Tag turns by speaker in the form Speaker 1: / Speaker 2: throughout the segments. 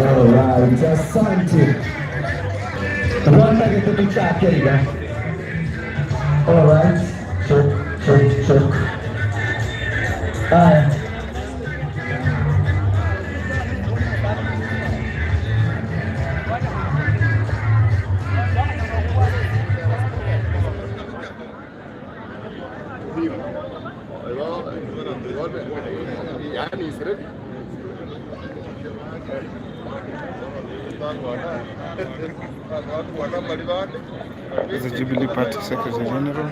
Speaker 1: Alright, asante. Rwanda gitutu chake riga. Alright, chok.
Speaker 2: The Jubilee Party Secretary General.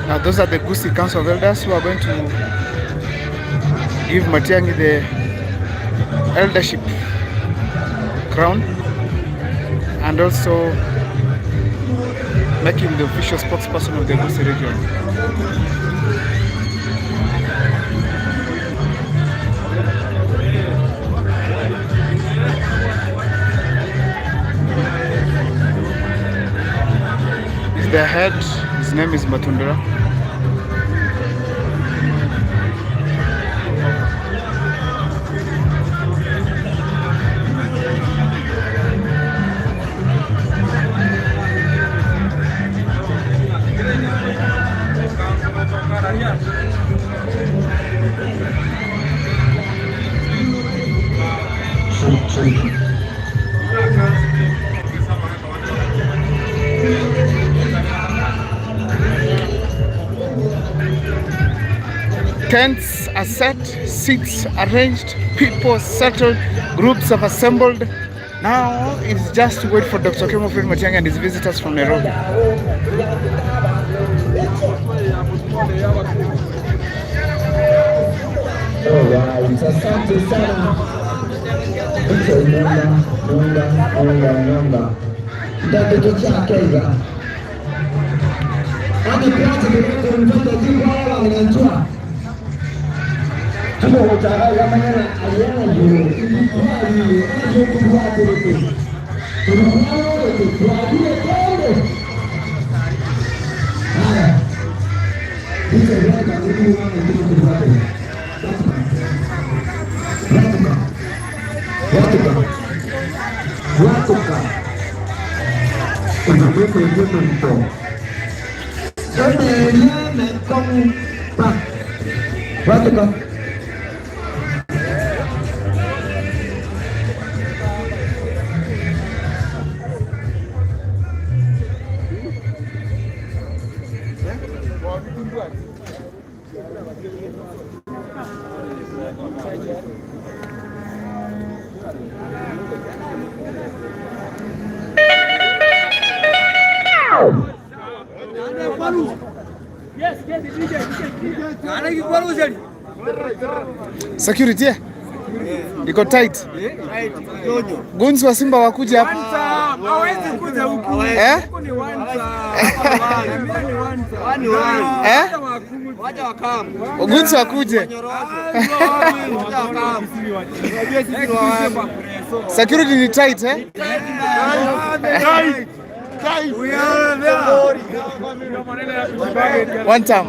Speaker 2: Now those are the Gusii Council of Elders who are going to give Matiang'i the eldership crown and also make him the official spokesperson of the Gusii region. The head, his name is Matundra. Tents are set, seats arranged, people settled, groups have assembled. Now it's just to wait for Dr. Kemo Fred Matiang'i and his visitors from Nairobi.
Speaker 1: Alright, asante sana. Nyonga. Ndio chake hizo. Hadi piache kidogo mtoto jibu wala unajua. Tuko utawala maneno aliana juu. Ndio kwa hapo.
Speaker 2: Security iko tight. Guns wa Simba wakuje hapa.
Speaker 3: Hawezi kuja huku. Huku ni waja wakam.
Speaker 2: Guns wakuje. Security ni tight
Speaker 3: We are there.
Speaker 2: One time.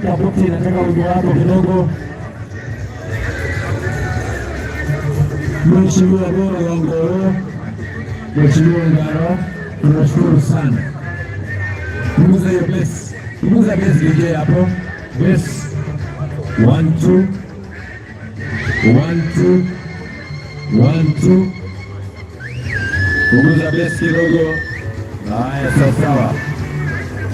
Speaker 1: Kabuti, nataka ujio wako kidogo. Mheshimiwa Bora wa Ngoro, Mheshimiwa Ngaro, tunashukuru sana. Punguza hiyo base. Punguza base DJ hapo. Base 1 2 1 2 1 2. Punguza base kidogo. Haya, sawa.